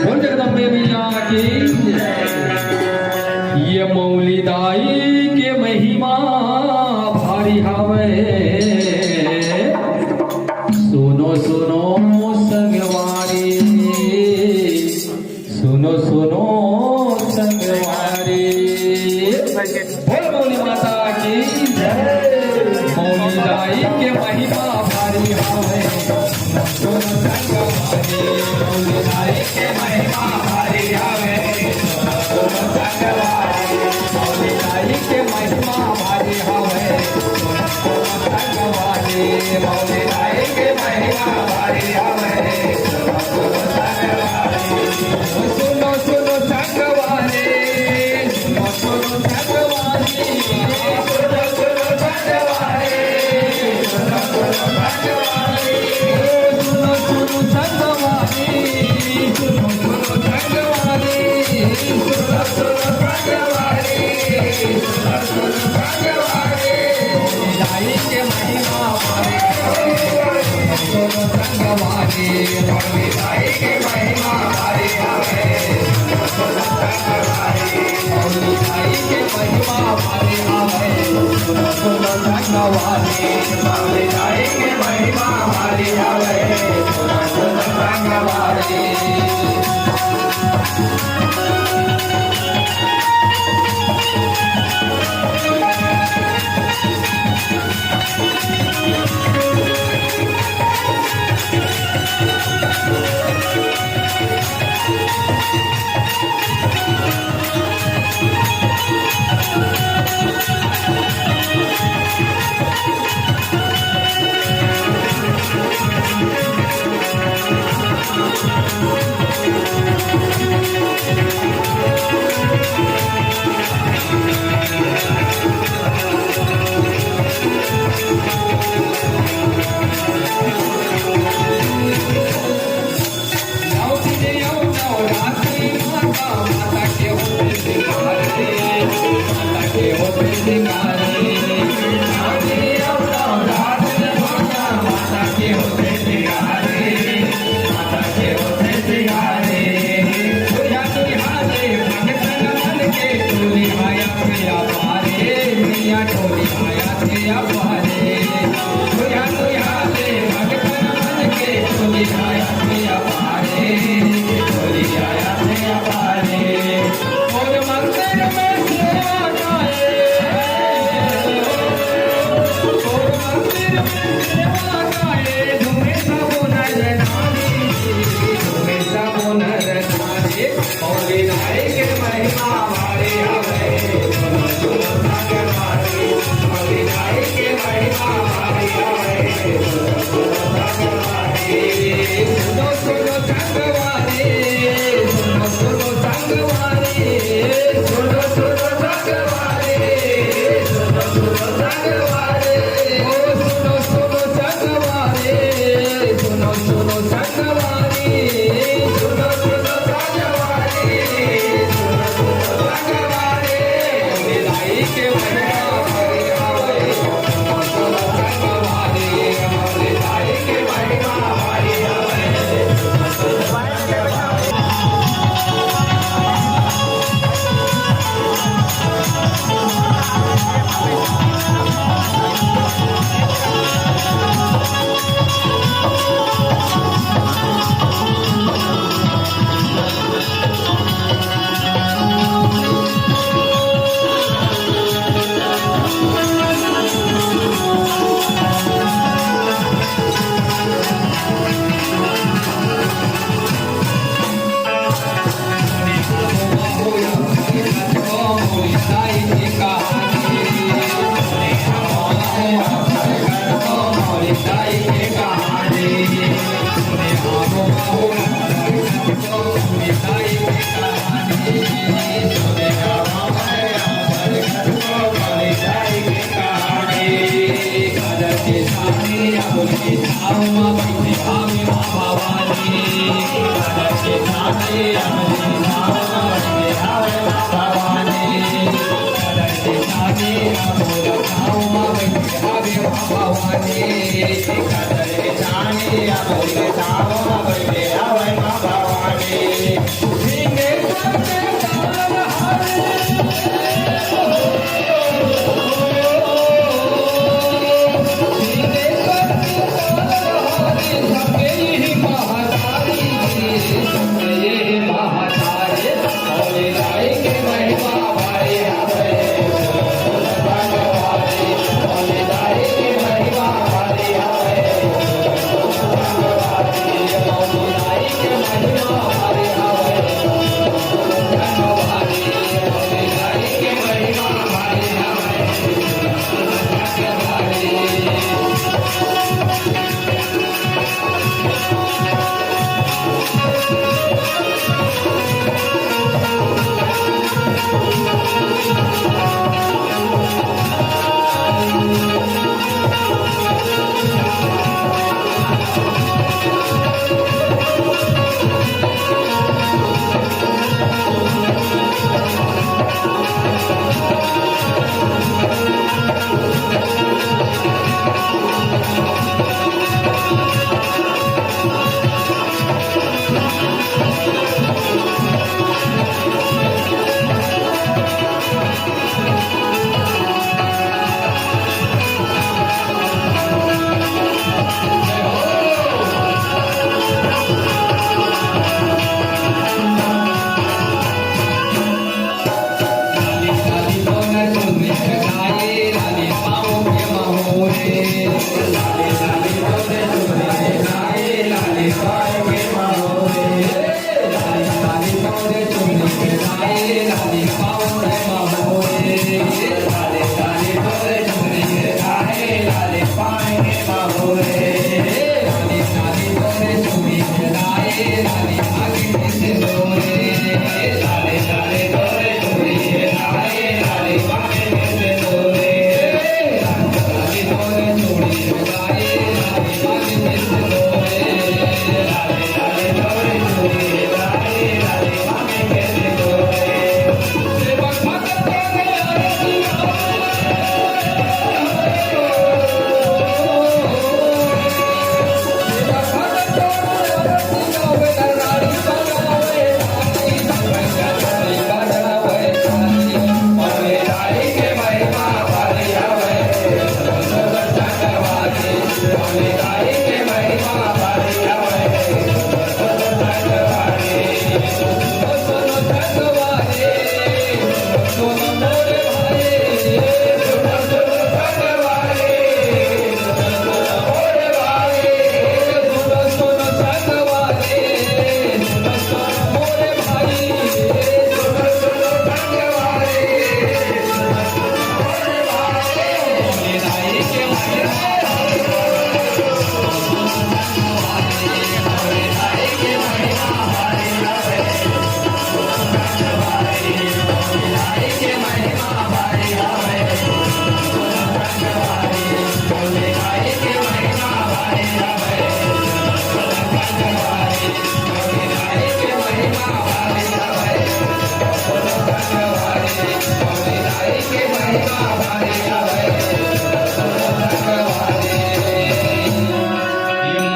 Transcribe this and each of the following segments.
बोल जगदम्बे मैया की ये मौलिदाई के महिमा भारी हवे सुनो सुनो संगवारी सुनो सुनो संगवारी बोल मौली माता की मौलिदाई के महिमा भारी हवे सुनो संगवारी मौलिदाई के महिमा भारी हवे सुनो संगवारी मौलिदाई के महिमा भारी हवे सुनो संगवारी मौलिदाई के महिमा भारी हवे सुनो संगवारी सुनो सुनो संगवारी सुनो सुनो संगवारी सुनो सुनो संगवारी सुनो सुनो संगवारी सुनो सुनो संगवारी सुनो सुनो संगवारी सुनो सुनो संगवारी सुनो सुनो संगवारी मौलिदाई के महिमा भारी हवे सुनो संगवारी मौलिदाई के महिमा भारी हवे सुनो संगवारी मौलिदाई के महिमा भारी हवे सुनो सुनो संगवारी मौलिदाई के महिमा भारी हवे सुनो सुनो संगवारी भवानी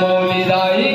मौलिदाई